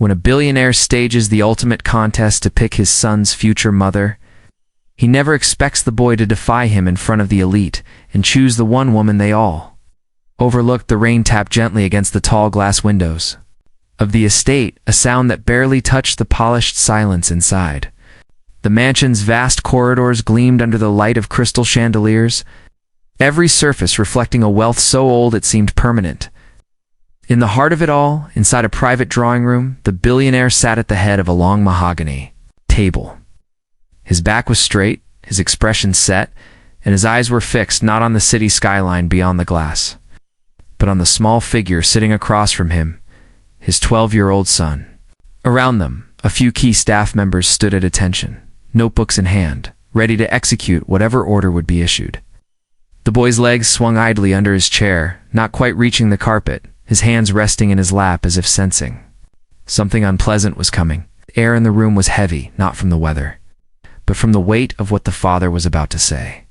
When a billionaire stages the ultimate contest to pick his son's future mother, he never expects the boy to defy him in front of the elite and choose the one woman they all overlooked. The rain tapped gently against the tall glass windows of the estate, a sound that barely touched the polished silence inside. The mansion's vast corridors gleamed under the light of crystal chandeliers, every surface reflecting a wealth so old it seemed permanent. In the heart of it all, inside a private drawing room, the billionaire sat at the head of a long mahogany table. His back was straight, his expression set, and his eyes were fixed not on the city skyline beyond the glass, but on the small figure sitting across from him, his 12-year-old son. Around them, a few key staff members stood at attention, notebooks in hand, ready to execute whatever order would be issued. The boy's legs swung idly under his chair, not quite reaching the carpet, his hands resting in his lap as if sensing something unpleasant was coming. The air in the room was heavy, not from the weather, but from the weight of what the father was about to say.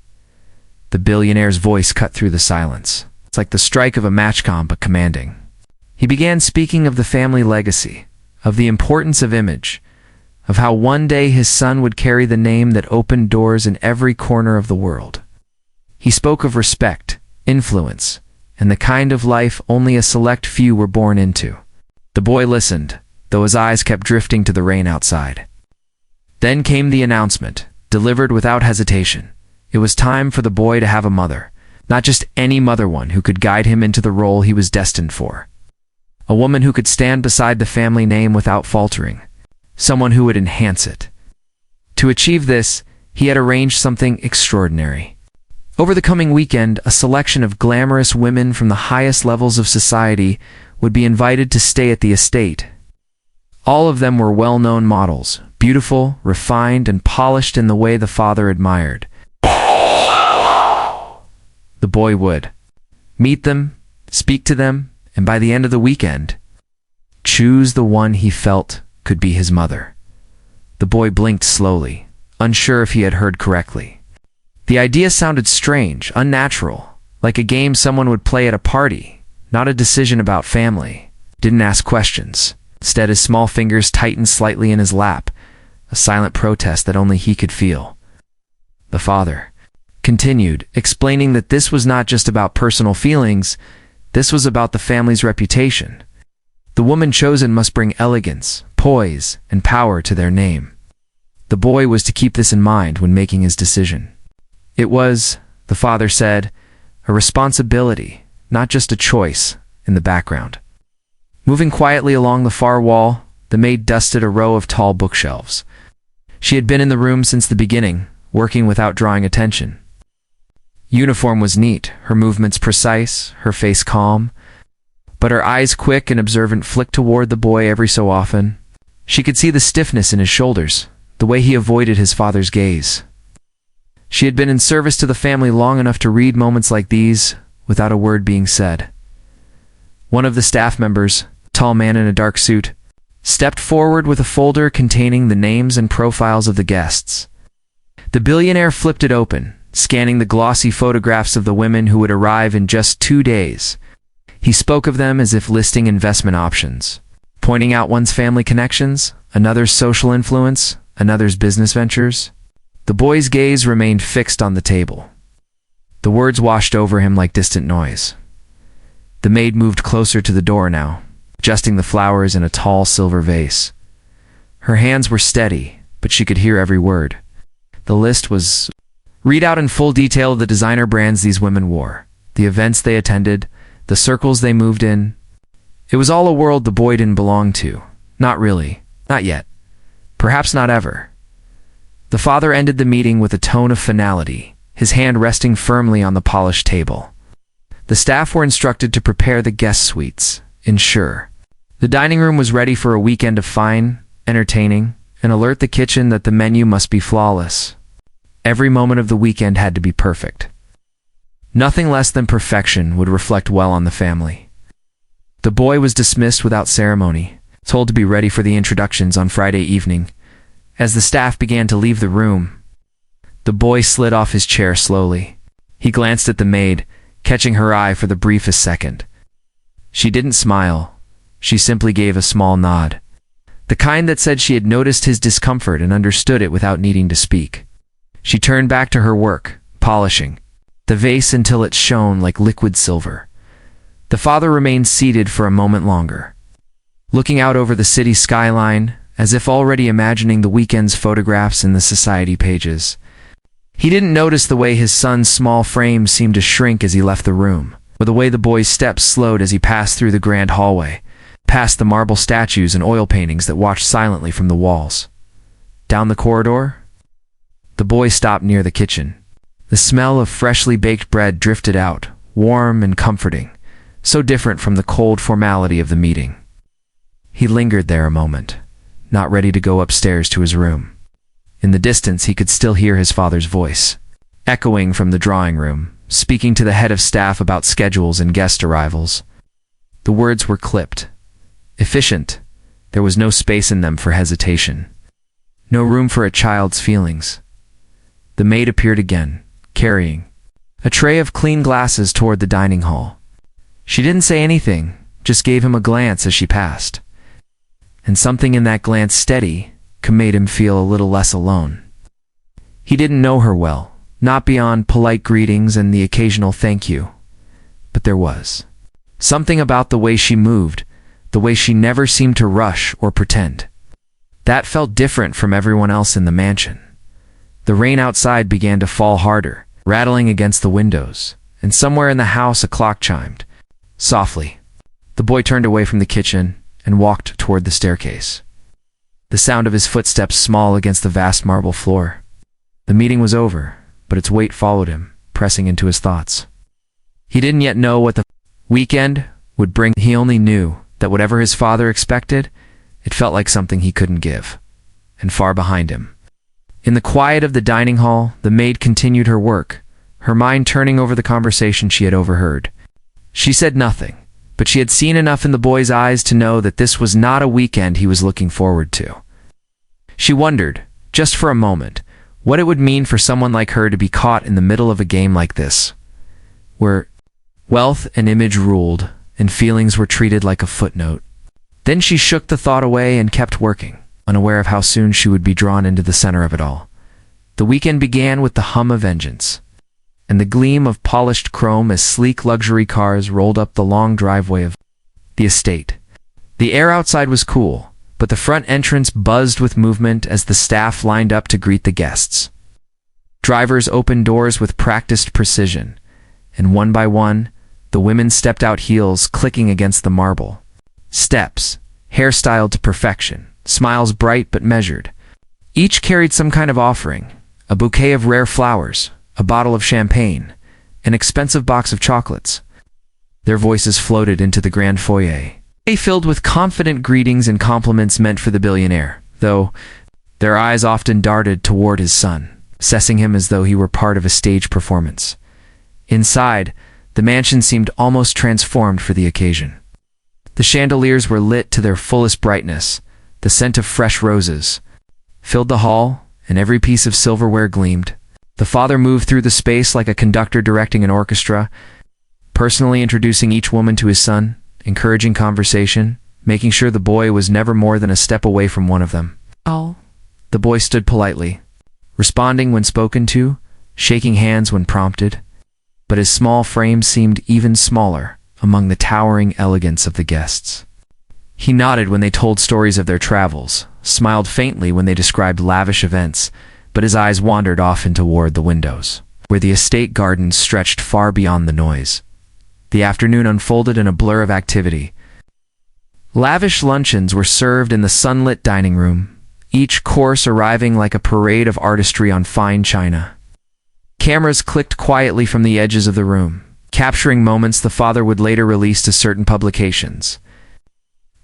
The billionaire's voice cut through the silence. It's like the strike of a matchcom, but commanding. He began speaking of the family legacy, of the importance of image, of how one day his son would carry the name that opened doors in every corner of the world. He spoke of respect, influence, and the kind of life only a select few were born into. The boy listened, though his eyes kept drifting to the rain outside. Then came the announcement, delivered without hesitation. It was time for the boy to have a mother, not just any mother, one who could guide him into the role he was destined for. A woman who could stand beside the family name without faltering, someone who would enhance it. To achieve this, he had arranged something extraordinary. Over the coming weekend, a selection of glamorous women from the highest levels of society would be invited to stay at the estate. All of them were well-known models, beautiful, refined, and polished in the way the father admired. The boy would meet them, speak to them, and by the end of the weekend, choose the one he felt could be his mother. The boy blinked slowly, unsure if he had heard correctly. The idea sounded strange, unnatural, like a game someone would play at a party, not a decision about family. Didn't ask questions. Instead, his small fingers tightened slightly in his lap, a silent protest that only he could feel. The father continued, explaining that this was not just about personal feelings, this was about the family's reputation. The woman chosen must bring elegance, poise, and power to their name. The boy was to keep this in mind when making his decision. It was, the father said, a responsibility, not just a choice, in the background. Moving quietly along the far wall, the maid dusted a row of tall bookshelves. She had been in the room since the beginning, working without drawing attention. Uniform was neat, her movements precise, her face calm, but her eyes quick and observant flicked toward the boy every so often. She could see the stiffness in his shoulders, the way he avoided his father's gaze. She had been in service to the family long enough to read moments like these without a word being said. One of the staff members, a tall man in a dark suit, stepped forward with a folder containing the names and profiles of the guests. The billionaire flipped it open, scanning the glossy photographs of the women who would arrive in just 2 days. He spoke of them as if listing investment options, pointing out one's family connections, another's social influence, another's business ventures. The boy's gaze remained fixed on the table. The words washed over him like distant noise. The maid moved closer to the door now, adjusting the flowers in a tall silver vase. Her hands were steady, but she could hear every word. The list was read out in full detail the designer brands these women wore, the events they attended, the circles they moved in. It was all a world the boy didn't belong to. Not really. Not yet. Perhaps not ever. The father ended the meeting with a tone of finality, his hand resting firmly on the polished table. The staff were instructed to prepare the guest suites, ensure the dining room was ready for a weekend of fine, entertaining, and alert the kitchen that the menu must be flawless. Every moment of the weekend had to be perfect. Nothing less than perfection would reflect well on the family. The boy was dismissed without ceremony, told to be ready for the introductions on Friday evening. As the staff began to leave the room, the boy slid off his chair slowly. He glanced at the maid, catching her eye for the briefest second. She didn't smile. She simply gave a small nod. the kind that said she had noticed his discomfort and understood it without needing to speak. She turned back to her work, polishing the vase until it shone like liquid silver. The father remained seated for a moment longer, looking out over the city skyline, as if already imagining the weekend's photographs in the society pages. He didn't notice the way his son's small frame seemed to shrink as he left the room, or the way the boy's steps slowed as he passed through the grand hallway, past the marble statues and oil paintings that watched silently from the walls. Down the corridor, the boy stopped near the kitchen. The smell of freshly baked bread drifted out, warm and comforting, so different from the cold formality of the meeting. He lingered there a moment, not ready to go upstairs to his room. In the distance, he could still hear his father's voice, echoing from the drawing room, speaking to the head of staff about schedules and guest arrivals. The words were clipped, efficient. There was no space in them for hesitation, no room for a child's feelings. The maid appeared again, carrying a tray of clean glasses toward the dining hall. She didn't say anything, just gave him a glance as she passed. And something in that glance steady made him feel a little less alone. He didn't know her well, not beyond polite greetings and the occasional thank you. But there was something about the way she moved, the way she never seemed to rush or pretend. That felt different from everyone else in the mansion. The rain outside began to fall harder, rattling against the windows, and somewhere in the house a clock chimed. Softly, the boy turned away from the kitchen and walked toward the staircase, the sound of his footsteps small against the vast marble floor. The meeting was over, but its weight followed him, pressing into his thoughts. He didn't yet know what the weekend would bring. He only knew that whatever his father expected, it felt like something he couldn't give, and far behind him. In the quiet of the dining hall, the maid continued her work, her mind turning over the conversation she had overheard. She said nothing, but she had seen enough in the boy's eyes to know that this was not a weekend he was looking forward to. She wondered, just for a moment, what it would mean for someone like her to be caught in the middle of a game like this, where wealth and image ruled, and feelings were treated like a footnote. Then she shook the thought away and kept working, unaware of how soon she would be drawn into the center of it all. The weekend began with the hum of engines, and the gleam of polished chrome as sleek luxury cars rolled up the long driveway of the estate. The air outside was cool, but the front entrance buzzed with movement as the staff lined up to greet the guests. Drivers opened doors with practiced precision, and one by one, the women stepped out, heels clicking against the marble. Steps, hairstyled to perfection, smiles bright but measured. Each carried some kind of offering, a bouquet of rare flowers, a bottle of champagne, an expensive box of chocolates. Their voices floated into the grand foyer, filled with confident greetings and compliments meant for the billionaire, though their eyes often darted toward his son, assessing him as though he were part of a stage performance. Inside, the mansion seemed almost transformed for the occasion. The chandeliers were lit to their fullest brightness. The scent of fresh roses filled the hall, and every piece of silverware gleamed. The father moved through the space like a conductor directing an orchestra, personally introducing each woman to his son, encouraging conversation, making sure the boy was never more than a step away from one of them. Oh. The boy stood politely, responding when spoken to, shaking hands when prompted, but his small frame seemed even smaller among the towering elegance of the guests. He nodded when they told stories of their travels, smiled faintly when they described lavish events, but his eyes wandered often toward the windows, where the estate gardens stretched far beyond the noise. The afternoon unfolded in a blur of activity. Lavish luncheons were served in the sunlit dining room, each course arriving like a parade of artistry on fine china. Cameras clicked quietly from the edges of the room, capturing moments the father would later release to certain publications.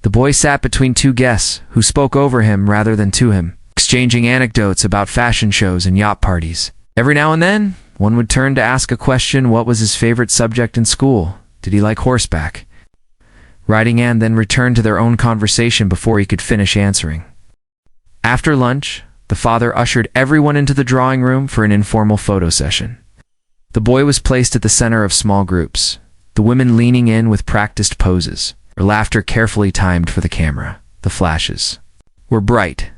The boy sat between two guests who spoke over him rather than to him, exchanging anecdotes about fashion shows and yacht parties. Every now and then, one would turn to ask a question: what was his favorite subject in school? Did he like horseback riding? And then return to their own conversation before he could finish answering. After lunch, the father ushered everyone into the drawing room for an informal photo session. The boy was placed at the center of small groups, the women leaning in with practiced poses, her laughter carefully timed for the camera. The flashes were bright,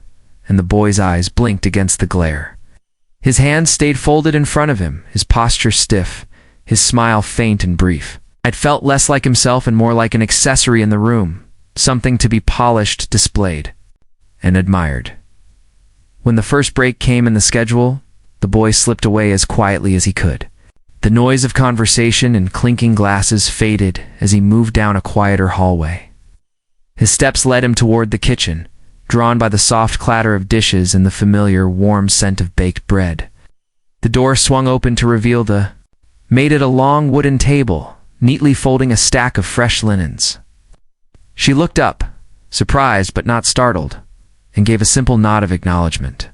and the boy's eyes blinked against the glare. His hands stayed folded in front of him, his posture stiff, his smile faint and brief. It felt less like himself and more like an accessory in the room, something to be polished, displayed, and admired. When the first break came in the schedule, the boy slipped away as quietly as he could. The noise of conversation and clinking glasses faded as he moved down a quieter hallway. His steps led him toward the kitchen, drawn by the soft clatter of dishes and the familiar, warm scent of baked bread. The door swung open to reveal the maid at a long wooden table, neatly folding a stack of fresh linens. She looked up, surprised but not startled, and gave a simple nod of acknowledgement.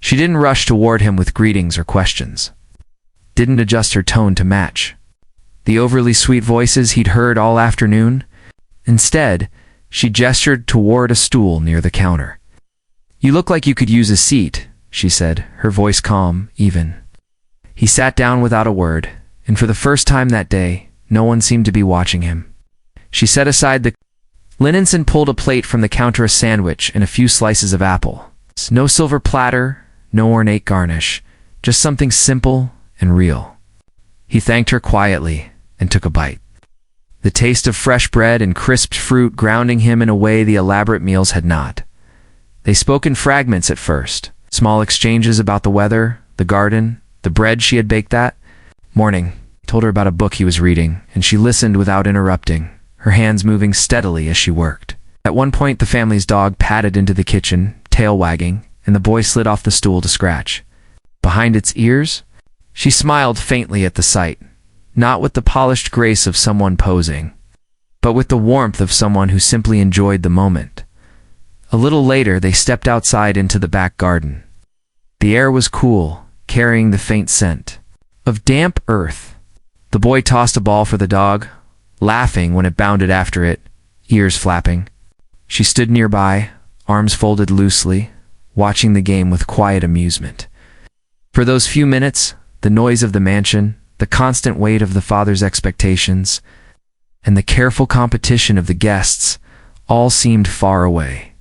She didn't rush toward him with greetings or questions. Didn't adjust her tone to match the overly sweet voices he'd heard all afternoon. Instead, she gestured toward a stool near the counter. "You look like you could use a seat," she said, her voice calm, even. He sat down without a word, and for the first time that day, no one seemed to be watching him. She set aside the linens and pulled a plate from the counter, a sandwich and a few slices of apple. No silver platter, no ornate garnish, just something simple and real. He thanked her quietly and took a bite. The taste of fresh bread and crisped fruit grounding him in a way the elaborate meals had not. They spoke in fragments at first, small exchanges about the weather, the garden, the bread she had baked that morning. He told her about a book he was reading, and she listened without interrupting, her hands moving steadily as she worked. At one point, the family's dog padded into the kitchen, tail wagging, and the boy slid off the stool to scratch. Behind its ears, she smiled faintly at the sight, not with the polished grace of someone posing, but with the warmth of someone who simply enjoyed the moment. A little later, they stepped outside into the back garden. The air was cool, carrying the faint scent of damp earth. The boy tossed a ball for the dog, laughing when it bounded after it, ears flapping. She stood nearby, arms folded loosely, watching the game with quiet amusement. For those few minutes, the noise of the mansion, the constant weight of the father's expectations, and the careful competition of the guests all seemed far away.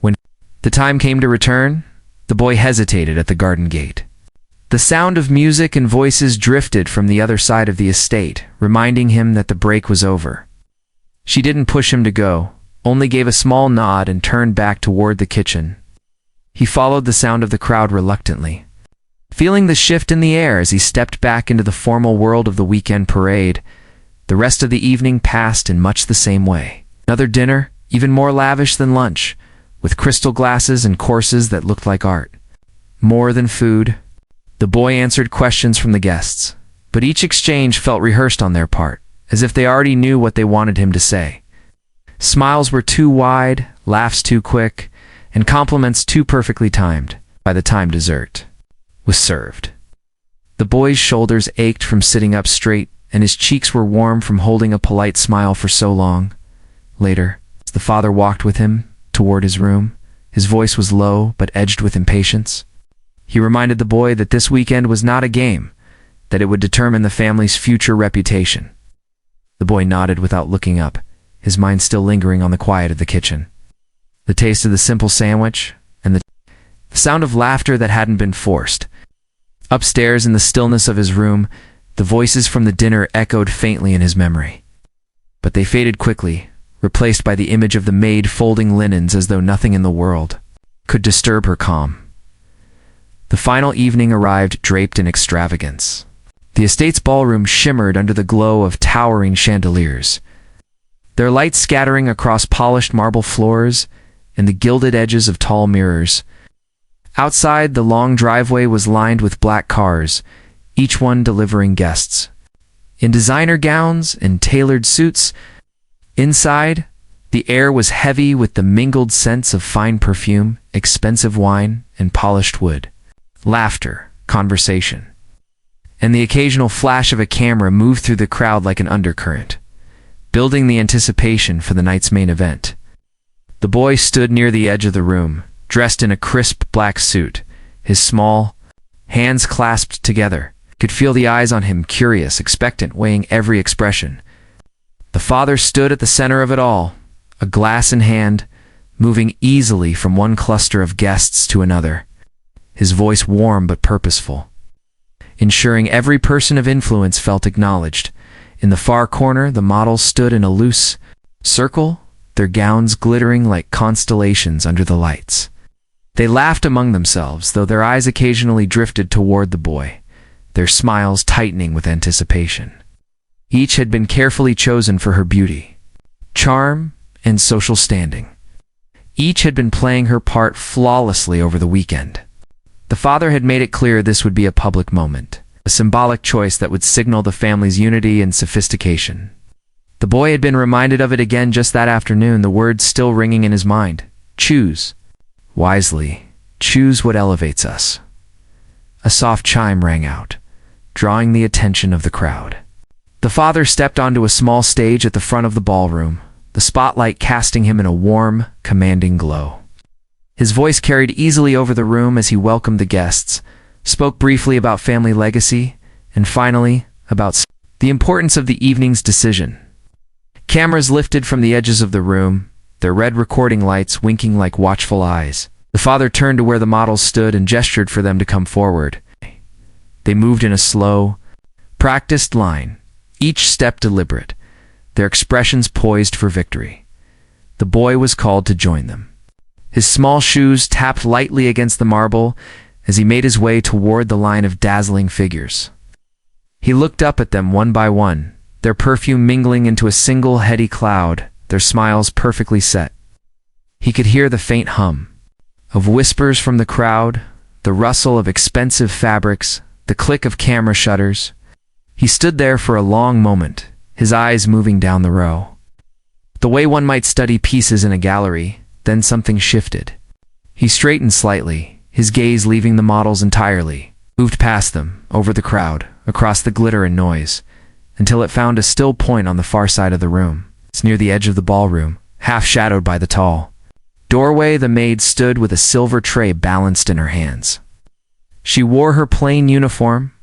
When the time came to return, the boy hesitated at the garden gate. The sound of music and voices drifted from the other side of the estate, reminding him that the break was over. She didn't push him to go, only gave a small nod and turned back toward the kitchen. He followed the sound of the crowd reluctantly, feeling the shift in the air as he stepped back into the formal world of the weekend parade. The rest of the evening passed in much the same way. Another dinner, even more lavish than lunch, with crystal glasses and courses that looked like art. More than food. The boy answered questions from the guests, but each exchange felt rehearsed on their part, as if they already knew what they wanted him to say. Smiles were too wide, laughs too quick, and compliments too perfectly timed. By the time dessert was served, the boy's shoulders ached from sitting up straight, and his cheeks were warm from holding a polite smile for so long. Later, as the father walked with him toward his room, his voice was low but edged with impatience. He reminded the boy that this weekend was not a game, that it would determine the family's future reputation. The boy nodded without looking up, his mind still lingering on the quiet of the kitchen. The taste of the simple sandwich, and the sound of laughter that hadn't been forced. Upstairs in the stillness of his room, the voices from the dinner echoed faintly in his memory. But they faded quickly, replaced by the image of the maid folding linens as though nothing in the world could disturb her calm. The final evening arrived draped in extravagance. The estate's ballroom shimmered under the glow of towering chandeliers, their light scattering across polished marble floors and the gilded edges of tall mirrors. Outside, the long driveway was lined with black cars, each one delivering guests in designer gowns and tailored suits. Inside, the air was heavy with the mingled scents of fine perfume, expensive wine, and polished wood. Laughter, conversation, and the occasional flash of a camera moved through the crowd like an undercurrent, building the anticipation for the night's main event. The boy stood near the edge of the room, dressed in a crisp black suit, his small hands clasped together. Could feel the eyes on him, curious, expectant, weighing every expression. The father stood at the center of it all, a glass in hand, moving easily from one cluster of guests to another, his voice warm but purposeful, ensuring every person of influence felt acknowledged. In the far corner, the models stood in a loose circle, their gowns glittering like constellations under the lights. They laughed among themselves, though their eyes occasionally drifted toward the boy, their smiles tightening with anticipation. Each had been carefully chosen for her beauty, charm, and social standing. Each had been playing her part flawlessly over the weekend. The father had made it clear this would be a public moment, a symbolic choice that would signal the family's unity and sophistication. The boy had been reminded of it again just that afternoon, the words still ringing in his mind. Choose wisely. Choose what elevates us. A soft chime rang out, drawing the attention of the crowd. The father stepped onto a small stage at the front of the ballroom, the spotlight casting him in a warm, commanding glow. His voice carried easily over the room as he welcomed the guests, spoke briefly about family legacy, and finally, about the importance of the evening's decision. Cameras lifted from the edges of the room, their red recording lights winking like watchful eyes. The father turned to where the models stood and gestured for them to come forward. They moved in a slow, practiced line, each step deliberate, their expressions poised for victory. The boy was called to join them. His small shoes tapped lightly against the marble as he made his way toward the line of dazzling figures. He looked up at them one by one, their perfume mingling into a single heady cloud, their smiles perfectly set. He could hear the faint hum of whispers from the crowd, the rustle of expensive fabrics, the click of camera shutters. He stood there for a long moment, his eyes moving down the row. The way one might study pieces in a gallery, then something shifted. He straightened slightly, his gaze leaving the models entirely, moved past them, over the crowd, across the glitter and noise, until it found a still point on the far side of the room. It's near the edge of the ballroom, half shadowed by the tall doorway. The maid stood with a silver tray balanced in her hands. She wore her plain uniform,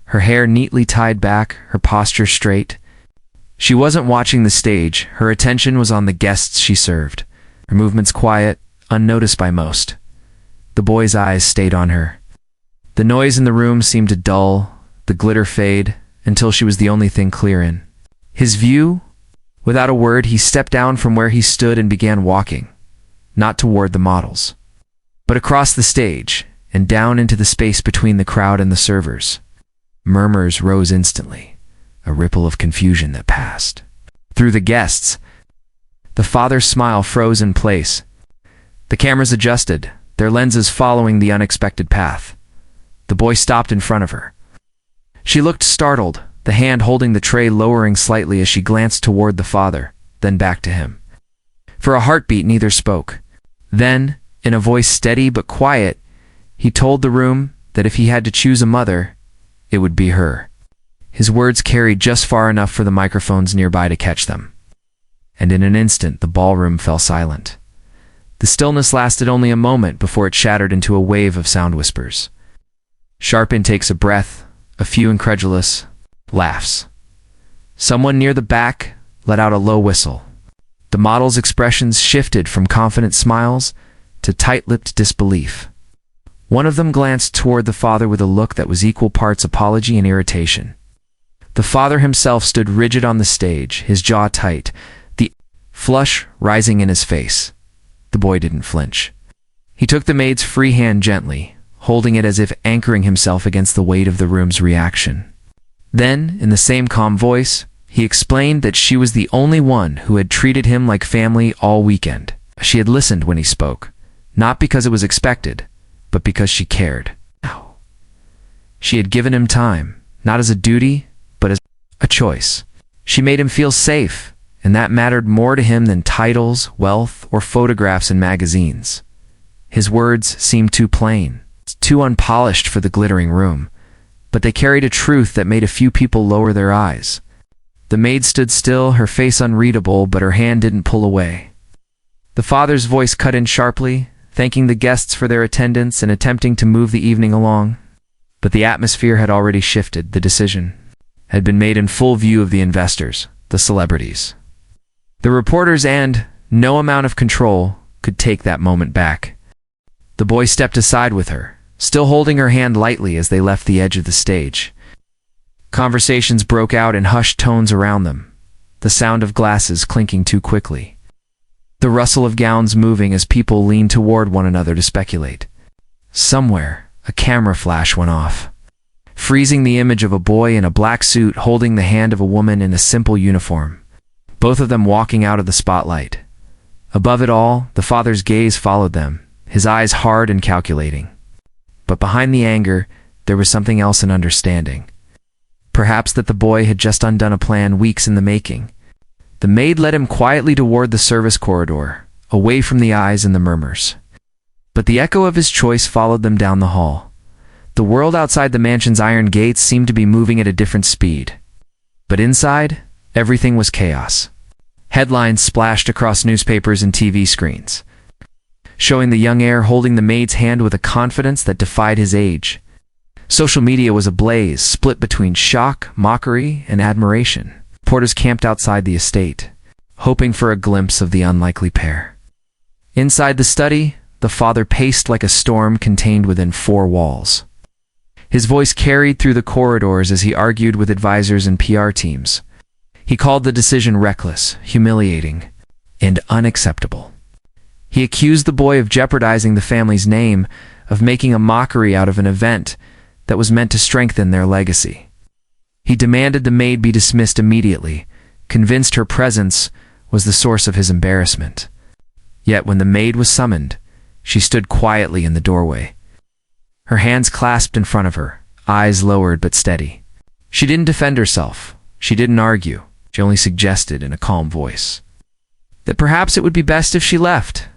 her hair neatly tied back, her posture straight. She wasn't watching the stage, her attention was on the guests she served, her movements quiet, unnoticed by most. The boy's eyes stayed on her. The noise in the room seemed to dull, the glitter fade, until she was the only thing clear in his view. Without a word, he stepped down from where he stood and began walking, not toward the models, but across the stage and down into the space between the crowd and the servers. Murmurs rose instantly, a ripple of confusion that passed through the guests. The father's smile froze in place. The cameras adjusted, their lenses following the unexpected path. The boy stopped in front of her. She looked startled, the hand holding the tray lowering slightly as she glanced toward the father, then back to him. For a heartbeat, neither spoke. Then, in a voice steady but quiet, he told the room that if he had to choose a mother, it would be her. His words carried just far enough for the microphones nearby to catch them. And in an instant, the ballroom fell silent. The stillness lasted only a moment before it shattered into a wave of sound whispers. Sharp intakes of breath, a few incredulous laughs. Someone near the back let out a low whistle. The model's expressions shifted from confident smiles to tight-lipped disbelief. One of them glanced toward the father with a look that was equal parts apology and irritation. The father himself stood rigid on the stage, his jaw tight, the flush rising in his face. The boy didn't flinch. He took the maid's free hand gently, holding it as if anchoring himself against the weight of the room's reaction. Then, in the same calm voice, he explained that she was the only one who had treated him like family all weekend. She had listened when he spoke, not because it was expected, but because she cared. She had given him time, not as a duty, but as a choice. She made him feel safe, and that mattered more to him than titles, wealth, or photographs in magazines. His words seemed too plain, too unpolished for the glittering room, but they carried a truth that made a few people lower their eyes. The maid stood still, her face unreadable, but her hand didn't pull away. The father's voice cut in sharply, thanking the guests for their attendance and attempting to move the evening along. But the atmosphere had already shifted. The decision had been made in full view of the investors, the celebrities, the reporters, and no amount of control could take that moment back. The boy stepped aside with her, still holding her hand lightly as they left the edge of the stage. Conversations broke out in hushed tones around them, the sound of glasses clinking too quickly, the rustle of gowns moving as people leaned toward one another to speculate. Somewhere, a camera flash went off, freezing the image of a boy in a black suit holding the hand of a woman in a simple uniform, both of them walking out of the spotlight. Above it all, the father's gaze followed them, his eyes hard and calculating. But behind the anger, there was something else, an understanding. Perhaps that the boy had just undone a plan weeks in the making. The maid led him quietly toward the service corridor, away from the eyes and the murmurs. But the echo of his choice followed them down the hall. The world outside the mansion's iron gates seemed to be moving at a different speed. But inside, everything was chaos. Headlines splashed across newspapers and TV screens, showing the young heir holding the maid's hand with a confidence that defied his age. Social media was ablaze, split between shock, mockery, and admiration. Porters camped outside the estate, hoping for a glimpse of the unlikely pair. Inside the study, the father paced like a storm contained within four walls. His voice carried through the corridors as he argued with advisors and PR teams. He called the decision reckless, humiliating, and unacceptable. He accused the boy of jeopardizing the family's name, of making a mockery out of an event that was meant to strengthen their legacy. He demanded the maid be dismissed immediately, convinced her presence was the source of his embarrassment. Yet when the maid was summoned, she stood quietly in the doorway, her hands clasped in front of her, eyes lowered but steady. She didn't defend herself. She didn't argue. She only suggested in a calm voice that perhaps it would be best if she left,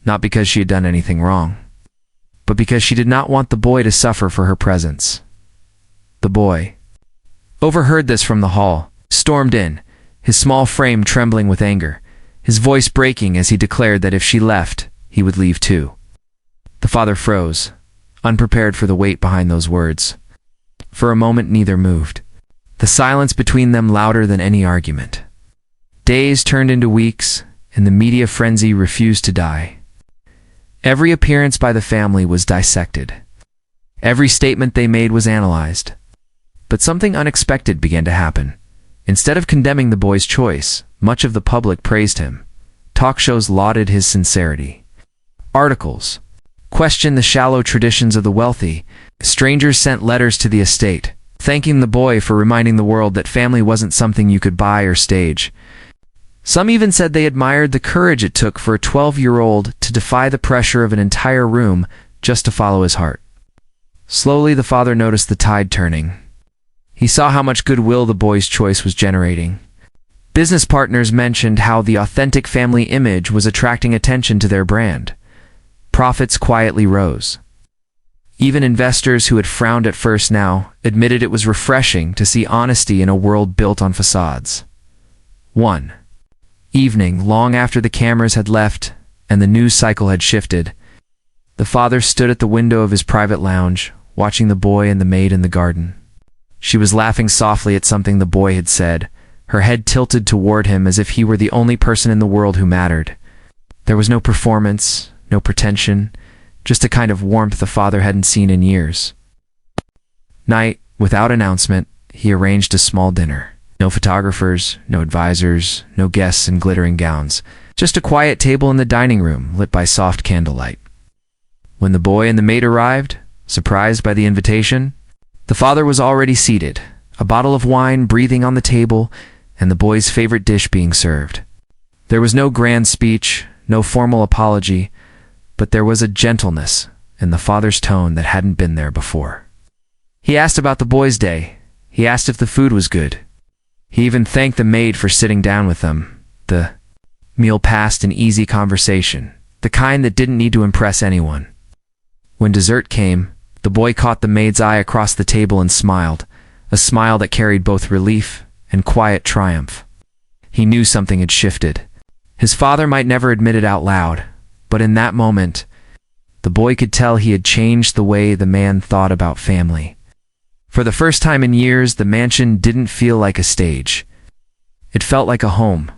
not because she had done anything wrong, but because she did not want the boy to suffer for her presence. The boy overheard this from the hall, stormed in, his small frame trembling with anger, his voice breaking as he declared that if she left, he would leave too. The father froze, unprepared for the weight behind those words. For a moment neither moved, the silence between them louder than any argument. Days turned into weeks, and the media frenzy refused to die. Every appearance by the family was dissected. Every statement they made was analyzed. But something unexpected began to happen. Instead of condemning the boy's choice, much of the public praised him. Talk shows lauded his sincerity. Articles questioned the shallow traditions of the wealthy. Strangers sent letters to the estate, thanking the boy for reminding the world that family wasn't something you could buy or stage. Some even said they admired the courage it took for a 12-year-old to defy the pressure of an entire room just to follow his heart. Slowly, the father noticed the tide turning. He saw how much goodwill the boy's choice was generating. Business partners mentioned how the authentic family image was attracting attention to their brand. Profits quietly rose. Even investors who had frowned at first now admitted it was refreshing to see honesty in a world built on facades. One evening, long after the cameras had left and the news cycle had shifted, the father stood at the window of his private lounge, watching the boy and the maid in the garden. She was laughing softly at something the boy had said, her head tilted toward him as if he were the only person in the world who mattered. There was no performance, no pretension, just a kind of warmth the father hadn't seen in years. Night, without announcement, he arranged a small dinner. No photographers, no advisors, no guests in glittering gowns, just a quiet table in the dining room lit by soft candlelight. When the boy and the maid arrived, surprised by the invitation, the father was already seated, a bottle of wine breathing on the table, and the boy's favorite dish being served. There was no grand speech, no formal apology, but there was a gentleness in the father's tone that hadn't been there before. He asked about the boy's day. He asked if the food was good. He even thanked the maid for sitting down with them. The meal passed in easy conversation, the kind that didn't need to impress anyone. When dessert came, the boy caught the maid's eye across the table and smiled, a smile that carried both relief and quiet triumph. He knew something had shifted. His father might never admit it out loud, but in that moment, the boy could tell he had changed the way the man thought about family. For the first time in years, the mansion didn't feel like a stage. It felt like a home,